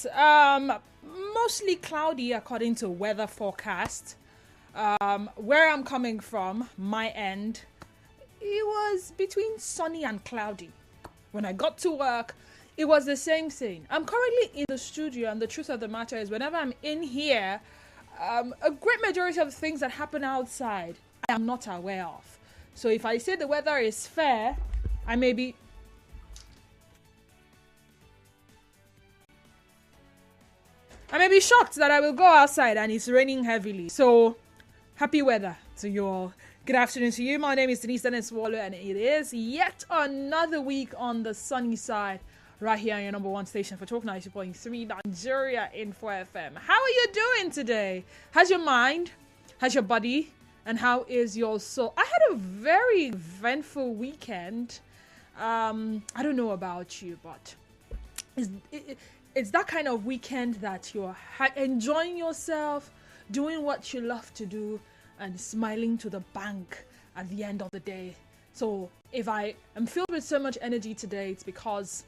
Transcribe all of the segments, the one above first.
Um, Mostly cloudy according to weather forecast. Where I'm coming from, my end, it was between sunny and cloudy. When I got to work, it was the same thing. I'm currently in the studio, and the truth of the matter is, whenever I'm in here, a great majority of the things that happen outside, I am not aware of. So if I say the weather is fair, I may be shocked that I will go outside and it's raining heavily. So, happy weather to you all. Good afternoon to you. My name is Denise Dennis Waller, and it is yet another week on the sunny side, right here on your number one station for Talk 90.3 Nigeria Info FM. How are you doing today? How's your mind? How's your body? And how is your soul? I had a very eventful weekend. I don't know about you, but it's that kind of weekend that you're enjoying yourself, doing what you love to do, and smiling to the bank at the end of the day. So if I am filled with so much energy today, it's because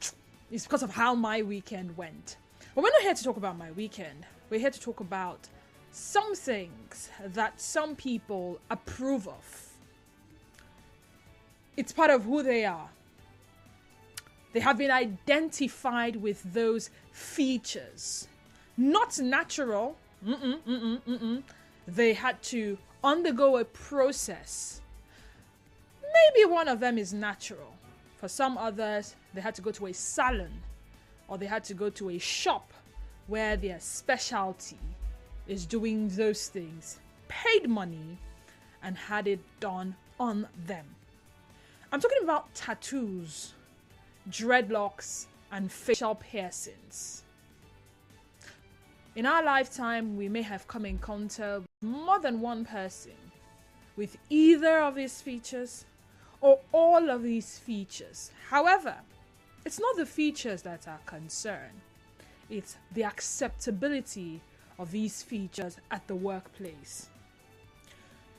of how my weekend went. But we're not here to talk about my weekend. We're here to talk about some things that some people approve of. It's part of who they are. They have been identified with those features. Not natural. They had to undergo a process. Maybe one of them is natural. For some others, they had to go to a salon, or they had to go to a shop where their specialty is doing those things, paid money, and had it done on them. I'm talking about tattoos, dreadlocks, and facial piercings. In our lifetime, we may have come in contact with more than one person with either of these features or all of these features. However, it's not the features that are concerned. It's the acceptability of these features at the workplace.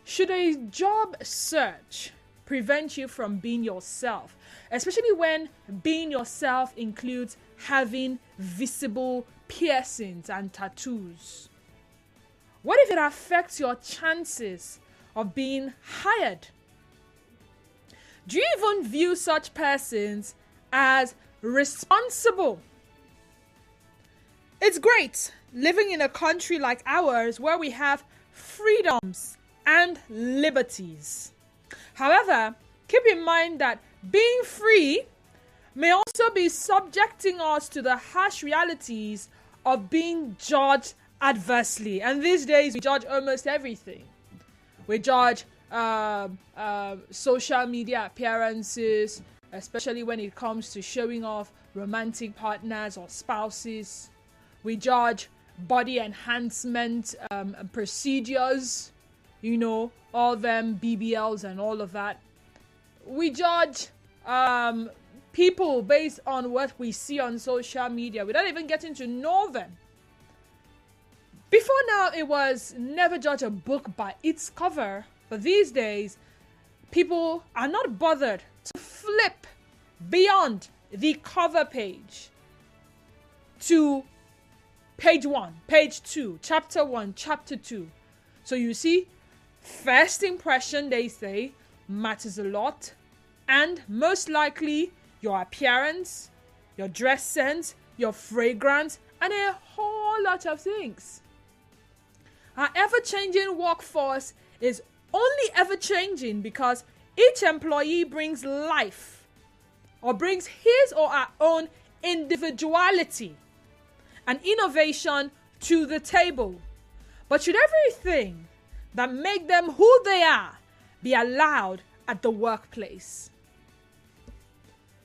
Should a job search prevent you from being yourself, especially when being yourself includes having visible piercings and tattoos? What if it affects your chances of being hired? Do you even view such persons as responsible? It's great living in a country like ours where we have freedoms and liberties. However, keep in mind that being free may also be subjecting us to the harsh realities of being judged adversely. And these days, we judge almost everything. We judge social media appearances, especially when it comes to showing off romantic partners or spouses. We judge body enhancement procedures, all them BBLs and all of that. We judge people based on what we see on social media without even getting to know them. Before now, it was never judge a book by its cover, but these days, people are not bothered to flip beyond the cover page to page 1, page 2, chapter 1, chapter 2. So you see, first impression, they say, matters a lot, and most likely your appearance, your dress sense, your fragrance, and a whole lot of things. Our ever-changing workforce is only ever-changing because each employee brings life or brings his or her own individuality and innovation to the table. But should everything that make them who they are be allowed at the workplace?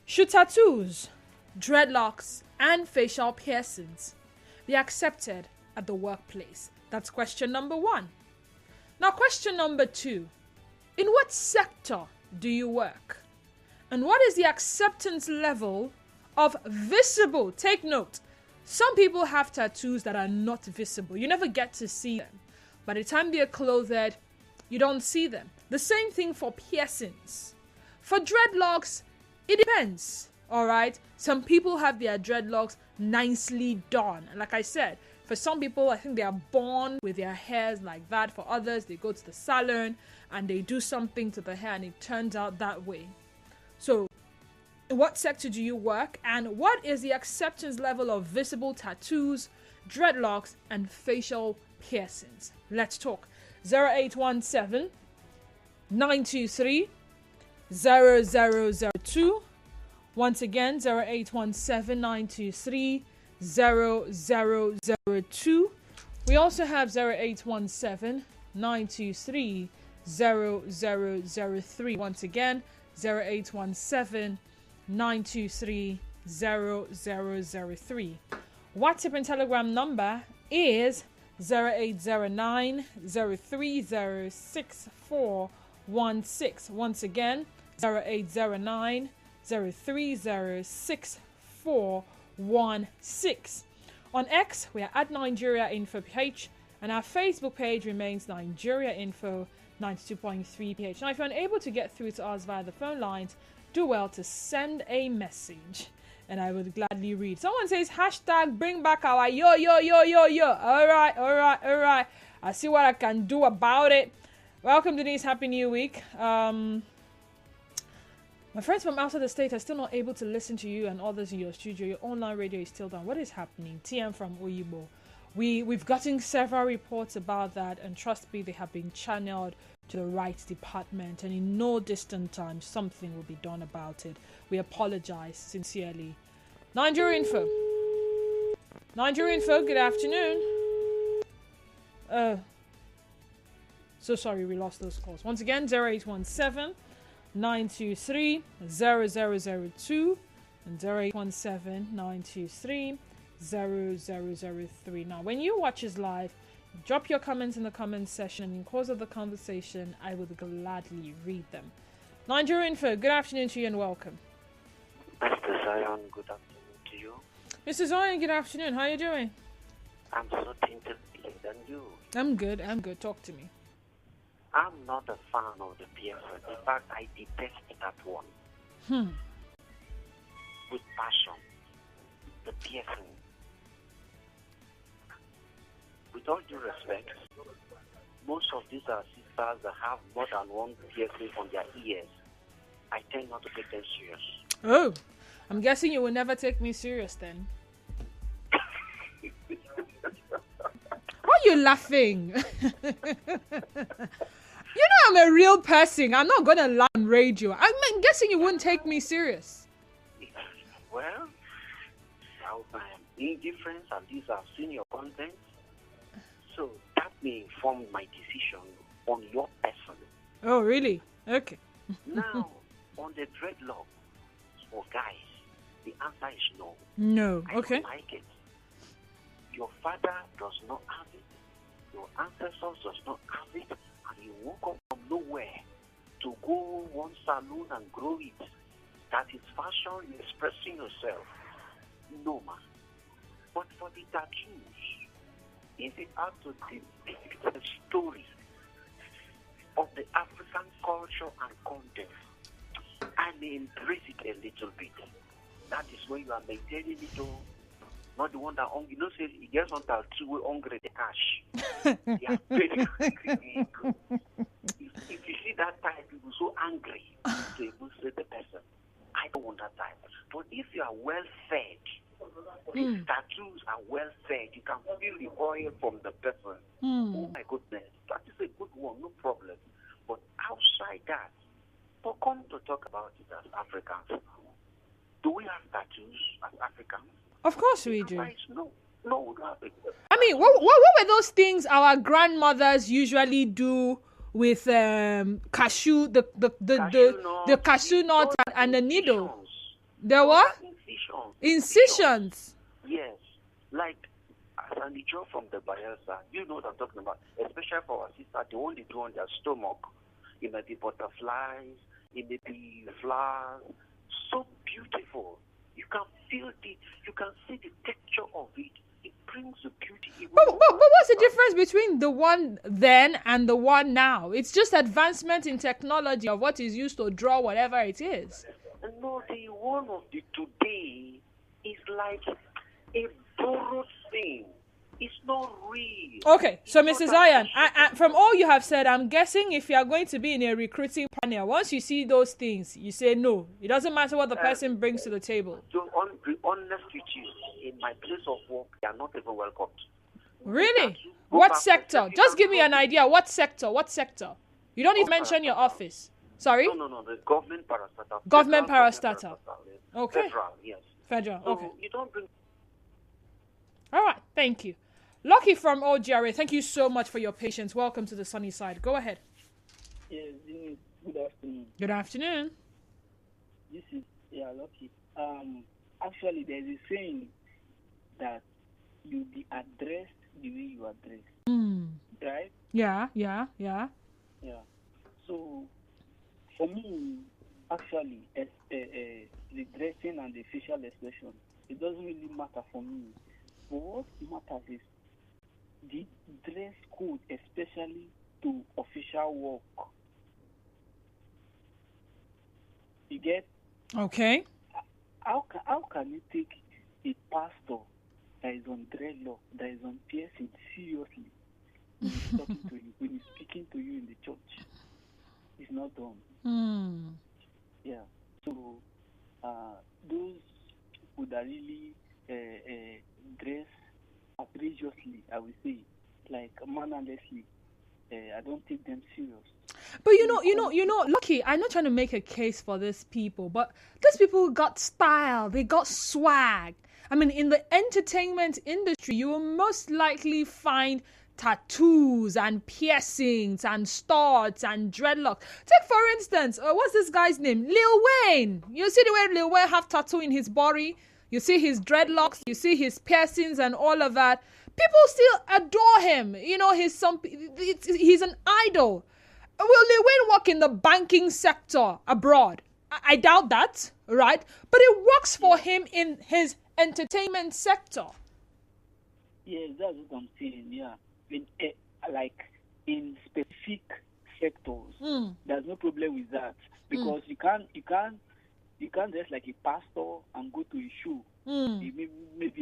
Should tattoos, dreadlocks, and facial piercings be accepted at the workplace? That's question number 1. Now, question number 2. In what sector do you work? And what is the acceptance level of visible? Take note. Some people have tattoos that are not visible. You never get to see them. By the time they are clothed, you don't see them. The same thing for piercings. For dreadlocks, it depends. All right. Some people have their dreadlocks nicely done. And like I said, for some people, I think they are born with their hairs like that. For others, they go to the salon and they do something to the hair and it turns out that way. So, in what sector do you work? And what is the acceptance level of visible tattoos, dreadlocks, and facial piercings? Let's talk. 0817 923 0002. Once again, 0817 923 0002. We also have 0817 923 0003. Once again, 0817 923 0003. WhatsApp and Telegram number is 0809 030 6416. Once again, 0809 030 6416. On X, we are at Nigeria Info PH, and our Facebook page remains Nigeria Info 92.3 PH. Now, if you're unable to get through to us via the phone lines, do well to send a message, and I would gladly read. Someone says, hashtag bring back our yo. All right. I see what I can do about it. Welcome, Denise. Happy New Week. My friends from outside the state are still not able to listen to you and others in your studio. Your online radio is still down. What is happening? TM from Oyibo. We've gotten several reports about that, and trust me, they have been channeled to the right department, and in no distant time, something will be done about it. We apologize sincerely. Nigeria Info, good afternoon. So sorry, we lost those calls. Once again, 0817 923 0002 and 0817 923 0003. Now, when you watch us live, drop your comments in the comments section, and in course of the conversation, I would gladly read them. Nigeria Info, good afternoon to you and welcome. Mr. Zion, good afternoon to you. Mr. Zion, good afternoon. How are you doing? I'm so tinted than you. I'm good. Talk to me. I'm not a fan of the piercing. In fact, I detest that one. With passion. The piercing. With all due respect, most of these are sisters that have more than one piercing on their ears. I tend not to take them serious. Oh, I'm guessing you will never take me serious then. Why are you laughing? You know I'm a real person. I'm not gonna lie on radio. I'm guessing you wouldn't take me serious. Well, I am indifferent, and these are senior content. So that may inform my decision on your person. Oh, really? Okay. Now, on the dreadlock for guys, the answer is no. No. I Okay. don't like it. Your father does not have it. Your ancestors does not have it. And you woke up from nowhere to go one salon and grow it. That is fashion, you're expressing yourself. No, man. But for the tattoos, if it had to depict the story of the African culture and content, I may embrace it a little bit. That is when you are maintaining it all. Not the one that, you know, say, he gets on tattoo with hungry the cash. They are very angry. If you see that type, you will so angry to even say the person. I don't want that type. But if you are well fed, these tattoos are well fed, you can feel the oil from the person. Oh my goodness, that is a good one, no problem. But outside that, for come to talk about it as Africans, do we have tattoos as Africans? Of course we do. No, we don't have it. I mean, what were those things our grandmothers usually do with cashew, the cashew nut and the needle? There were incisions. Yes, like Sandy Joe from the Bayelsa, you know what I'm talking about. Especially for our sister, they only do on their stomach. It may be butterflies, it may be flowers. So beautiful. You can feel you can see the texture of it. It brings the beauty. But what's the difference between the one then and the one now? It's just advancement in technology of what is used to draw whatever it is. No, the one of the today is like a borrowed thing. It's not real. Okay, so It's Mrs. not Ian, appreciated. from all you have said, I'm guessing if you are going to be in a recruiting panel, once you see those things, you say no. It doesn't matter what the person brings to the table. To be honest with you, in my place of work, they are not even welcomed. Really? Go What back sector? to- Just give me an idea. What sector? What sector? You don't need to mention your office. Sorry? No, the government parastatal. Government Federal parastatal. Yes. Okay. Federal, yes. Federal. So Okay. you don't bring. All right. Thank you. Lucky from OGRA. Thank you so much for your patience. Welcome to the sunny side. Go ahead. Yes, good afternoon. Good afternoon. This is Lucky. Actually, there's a saying that you be addressed the way you address, right? Yeah. Yeah. So, for me, actually, the dressing and the facial expression, it doesn't really matter for me. But what matters is the dress code, especially to official work. You get? Okay. How can you take a pastor that is on dreadlock, that is on piercing seriously when he's talking to you, when he's speaking to you in the church? It's not done. Yeah. So those people that really dress outrageously, I would say, like mannerlessly, I don't take them serious. But you know, Lucky, I'm not trying to make a case for these people, but these people got style, they got swag. I mean, in the entertainment industry, you will most likely find tattoos and piercings and studs and dreadlocks. Take, for instance, what's this guy's name? Lil Wayne. You see the way Lil Wayne have tattoo in his body? You see his dreadlocks, you see his piercings and all of that. People still adore him. You know, he's an idol. Will Lil Wayne work in the banking sector abroad? I doubt that, right? But it works for him in his entertainment sector. Yes, that's what I'm saying, yeah. Like in specific sectors, there's no problem with that. Because you can't dress like a pastor and go to a show. Maybe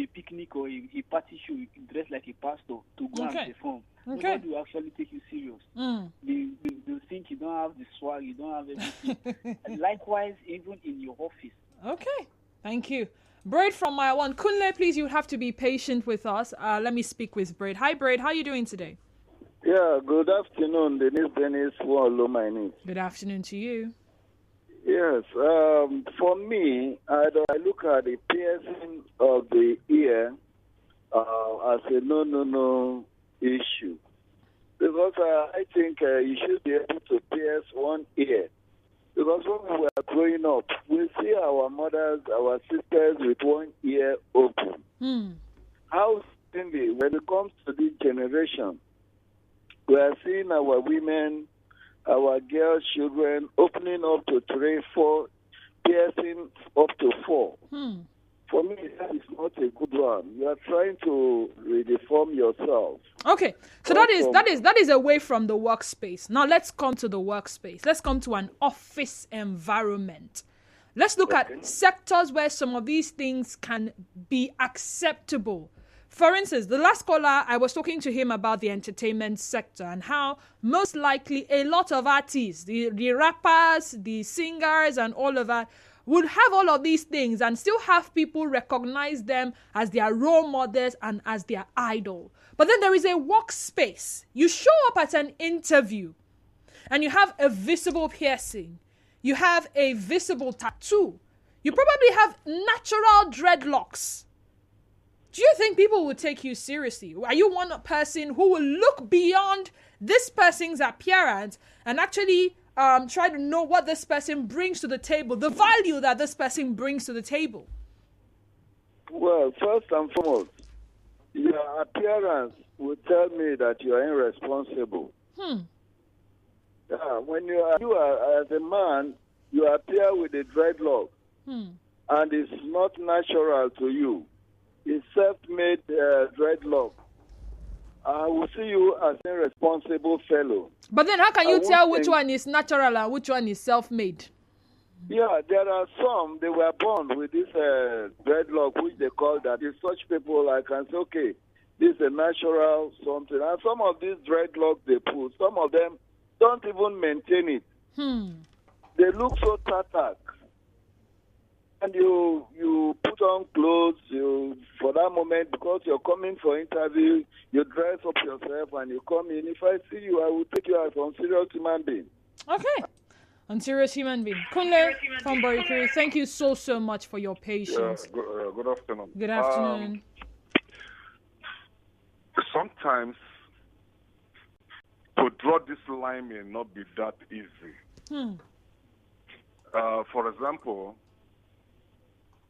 a picnic or a party show, you can dress like a pastor to go and perform. Nobody will actually take you serious. They think you don't have the swag, you don't have everything. And likewise, even in your office. Okay, thank you. Braid from my one. Kunle, please, you have to be patient with us. Let me speak with Braid. Hi, Braid. How are you doing today? Yeah, good afternoon, Dennis. Hello, my name. Good afternoon to you. Yes, for me, I look at the piercing of the ear as a no issue. Because I think you should be able to pierce one ear. Because when we were growing up, we see our mothers, our sisters with one ear open. How simply, when it comes to this generation, we are seeing our women, our girls, children opening up to 3, 4, piercing up to 4. For me, that is not a good one. You are trying to reform yourself. Okay, so that is away from the workspace. Now let's come to the workspace. Let's come to an office environment. Let's look at sectors where some of these things can be acceptable. For instance, the last caller, I was talking to him about the entertainment sector and how most likely a lot of artists, the rappers, the singers and all of that, would have all of these things and still have people recognize them as their role models and as their idol. But then there is a workspace. You show up at an interview and you have a visible piercing. You have a visible tattoo. You probably have natural dreadlocks. Do you think people will take you seriously? Are you one person who will look beyond this person's appearance and actually try to know what this person brings to the table, the value that this person brings to the table? Well, first and foremost, your appearance will tell me that you are irresponsible. When you are as a man, you appear with a dreadlock, and it's not natural to you. It's self-made dreadlock. I will see you as an irresponsible fellow. But then how can you tell which one is natural and which one is self-made? Yeah, there are some, they were born with this dreadlock, which they call that. If such people, I can say, okay, this is a natural something. And some of these dreadlocks they put, some of them don't even maintain it. They look so tattered. And you put on clothes, for that moment, because you're coming for interview, you dress up yourself and you come in. If I see you, I will take you as a serious human being. Okay. Unserious human being. Kunle from Borikiri, thank you so much for your patience. Good afternoon. Good afternoon. Sometimes to draw this line may not be that easy. For example,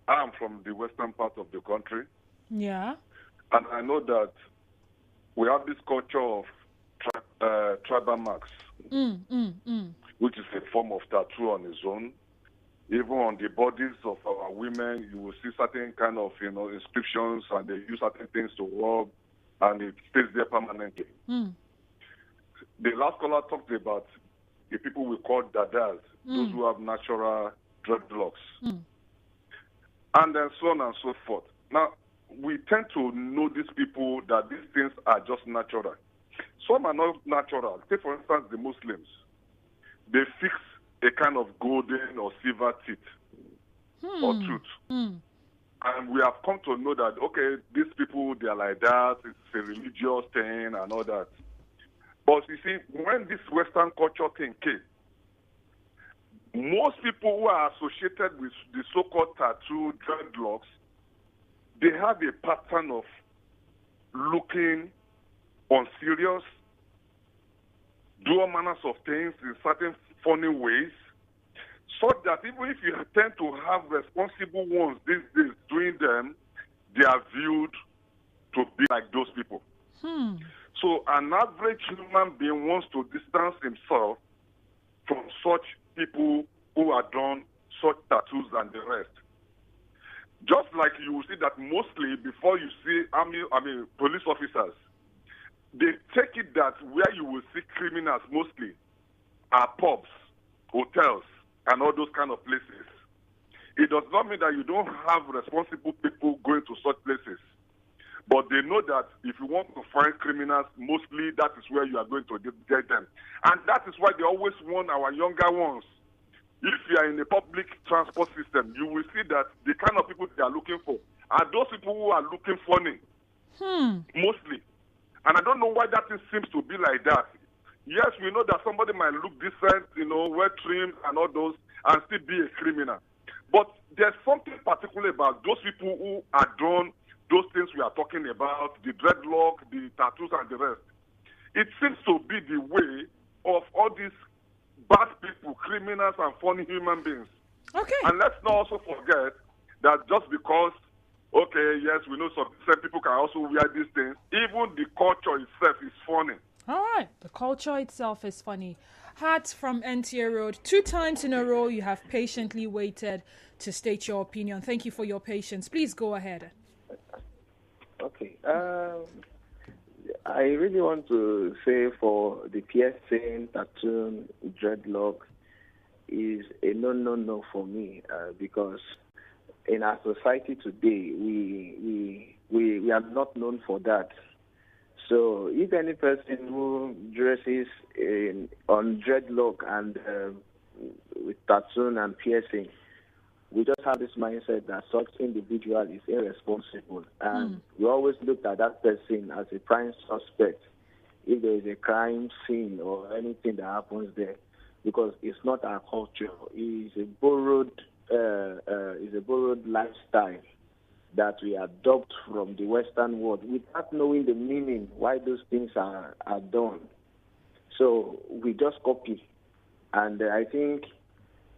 I'm from the western part of the country. Yeah. And I know that we have this culture of tribal marks, which is a form of tattoo on its own. Even on the bodies of our women, you will see certain kind of, inscriptions, and they use certain things to rub, and it stays there permanently. The last caller talked about the people we call dadas, those who have natural dreadlocks. And then so on and so forth. Now, we tend to know these people that these things are just natural. Some are not natural. Take, for instance, the Muslims. They fix a kind of golden or silver teeth or tooth. And we have come to know that, okay, these people, they are like that. It's a religious thing and all that. But you see, when this Western culture thing came, most people who are associated with the so-called tattoo dreadlocks, they have a pattern of looking unserious, do all manners of things in certain funny ways, so that even if you tend to have responsible ones these days doing them, they are viewed to be like those people. So an average human being wants to distance himself from such people who are done such tattoos and the rest. Just like you will see that mostly before you see police officers, they take it that where you will see criminals mostly are pubs, hotels, and all those kind of places. It does not mean that you don't have responsible people going to such places. But they know that if you want to find criminals, mostly that is where you are going to get them. And that is why they always warn our younger ones. If you are in a public transport system, you will see that the kind of people they are looking for are those people who are looking funny, mostly. And I don't know why that thing seems to be like that. Yes, we know that somebody might look decent, well trimmed and all those, and still be a criminal. But there's something particular about those people who are done those things we are talking about, the dreadlock, the tattoos, and the rest. It seems to be the way of all these bad people, criminals, and funny human beings. Okay. And let's not also forget that just because, okay, yes, we know some people can also wear these things, even the culture itself is funny. All right. The culture itself is funny. Hart from NTA Road. 2 times in a row, you have patiently waited to state your opinion. Thank you for your patience. Please go ahead. Okay. I really want to say for the piercing, tattoo, dreadlock is a no for me because in our society today we are not known for that. So if any person who dresses on dreadlock and with tattoo and piercing, we just have this mindset that such individual is irresponsible. And we always look at that person as a prime suspect if there is a crime scene or anything that happens there, because it's not our culture. It's a borrowed lifestyle that we adopt from the Western world without knowing the meaning why those things are done. So we just copy. And I think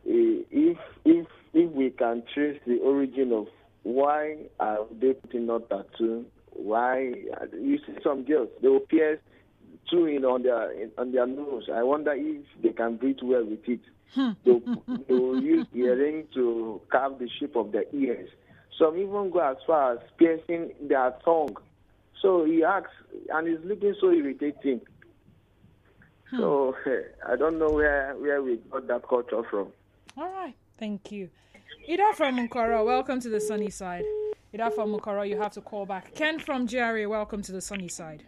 if we can trace the origin of why are they putting on tattoo, why you see some girls, they will pierce two on their nose. I wonder if they can breathe well with it. They will use earring to carve the shape of their ears. Some even go as far as piercing their tongue. So he asks, and it's looking so irritating. So I don't know where we got that culture from. All right. Thank you. Ida from Mukoro, welcome to the sunny side. Ida from Mukoro, you have to call back. Ken from GRA, welcome to the sunny side.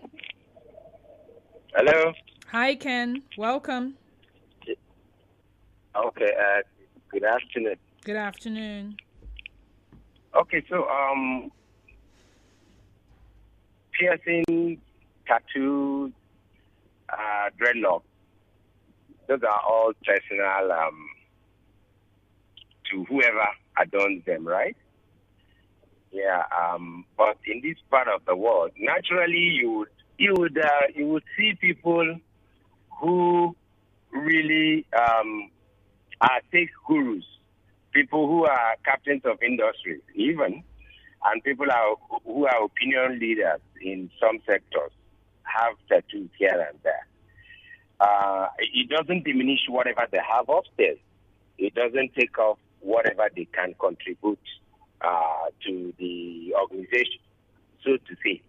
Hello. Hi, Ken. Welcome. Okay. Good afternoon. Good afternoon. Okay, so piercing, tattoo, dreadlock. Those are all personal to whoever adorns them, right? Yeah. But in this part of the world, naturally, you would see people who really are tech gurus, people who are captains of industries, even, and people who are opinion leaders in some sectors have tattoos here and there. It doesn't diminish whatever they have upstairs. It doesn't take off whatever they can contribute to the organization, so to say.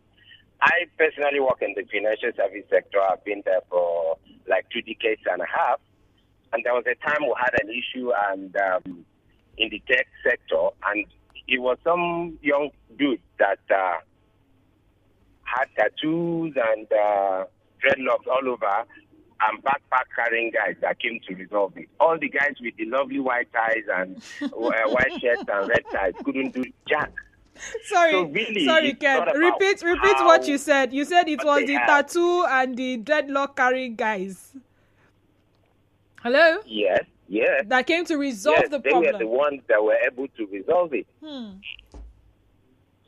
I personally work in the financial service sector. I've been there for like 2 decades and a half. And there was a time we had an issue and in the tech sector, and it was some young dude that had tattoos and dreadlocks all over, and backpack carrying guys that came to resolve it. All the guys with the lovely white ties and white shirts and red ties couldn't do jack. Sorry, Ken. Repeat what you said. You said it was the tattoo and the dreadlock carrying guys. Hello? Yes. That came to resolve the problem. They were the ones that were able to resolve it.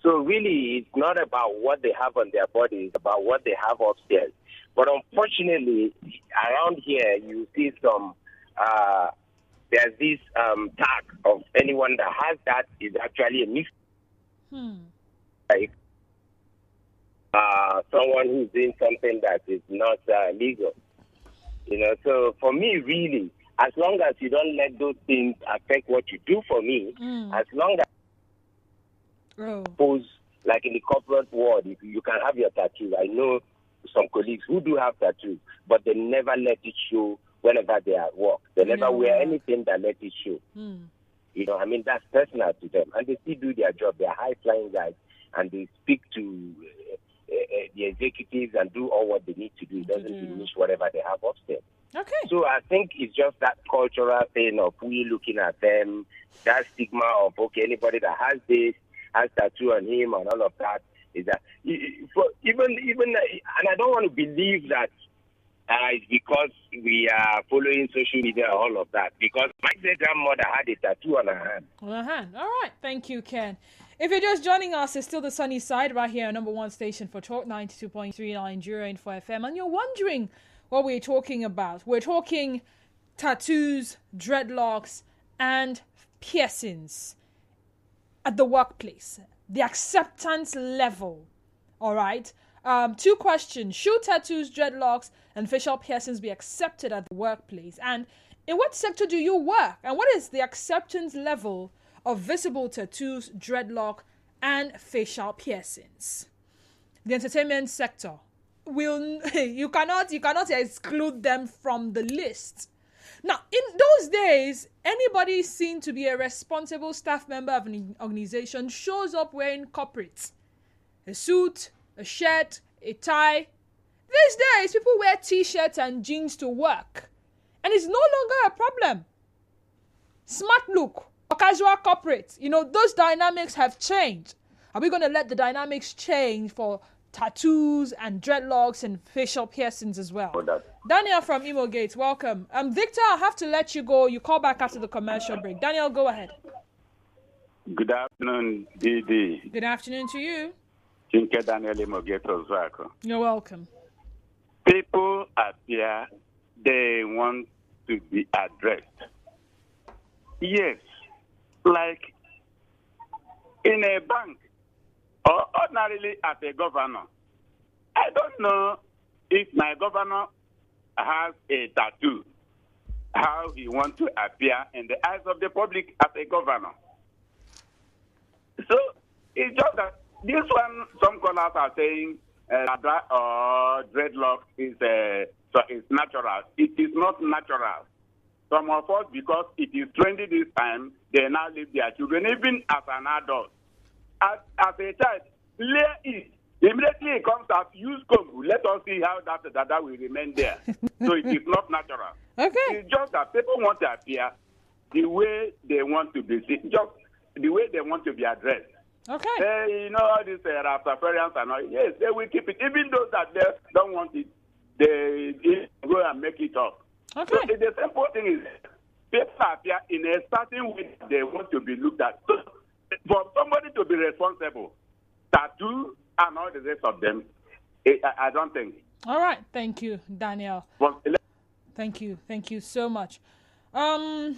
So really, it's not about what they have on their body, it's about what they have upstairs. But unfortunately, around here, you see some, there's this tag of anyone that has that is actually a mix. Like someone who's doing something that is not legal. So for me, really, as long as you don't let those things affect what you do for me, as long as suppose, like in the corporate world, if you can have your tattoo. I know some colleagues who do have tattoos, but they never let it show whenever they are at work. They never wear anything that let it show. That's personal to them. And they still do their job. They're high-flying guys, and they speak to the executives and do all what they need to do. It doesn't diminish whatever they have upstairs. Okay. So I think it's just that cultural thing of we looking at them, that stigma of, okay, anybody that has this, has tattoo on him and all of that, is that even and I don't want to believe that it's because we are following social media and all of that, because my great-grandmother had a tattoo on her hand. On her hand. All right. Thank you, Ken. If you're just joining us, it's still the sunny side right here, number one station for Talk 92.3 Nigeria Info FM. And you're wondering what we're talking about. We're talking tattoos, dreadlocks, and piercings at the workplace. The acceptance level. All right. 2 questions. Should tattoos, dreadlocks, and facial piercings be accepted at the workplace? And in what sector do you work? And what is the acceptance level of visible tattoos, dreadlock, and facial piercings? The entertainment sector. You cannot exclude them from the list. Now, in those days, anybody seen to be a responsible staff member of an organization shows up wearing corporate. A suit, a shirt, a tie. These days, people wear t-shirts and jeans to work. And it's no longer a problem. Smart look or casual corporate. Those dynamics have changed. Are we going to let the dynamics change for tattoos and dreadlocks and facial piercings as well? Daniel from Imo Gates, welcome. Victor, I'll have to let you go. You call back after the commercial break. Daniel, go ahead. Good afternoon, Didi. Good afternoon to you. Daniel Imo Gates. You're welcome. People appear they want to be addressed. Yes, like in a bank or ordinarily as a governor. I don't know if my governor has a tattoo, how he wants to appear in the eyes of the public as a governor. So it's just that this one, some callers are saying dreadlock is natural. It is not natural. Some of us, because it is trendy this time, they now leave their children, even as an adult. As a child, clear it. Immediately it comes out, use comb. Let us see how that will remain there. So it is not natural. Okay. It's just that people want to appear the way they want to be seen, just the way they want to be addressed. Okay. You know, all these Rastafarians and all, yes, they will keep it. Even those that they don't want it, they go and make it up. Okay. So the simple thing is, people appear in a certain way they want to be looked at. So for somebody to be responsible, tattoo and all the rest of them, I don't think. All right. Thank you, Daniel. Well, Thank you. Thank you so much. Hi,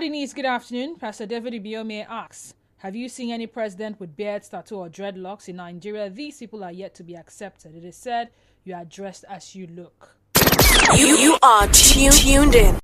Denise. Good afternoon. Pastor David Ibiome asks, have you seen any president with beards, tattoo, or dreadlocks in Nigeria? These people are yet to be accepted. It is said you are dressed as you look. You are tuned in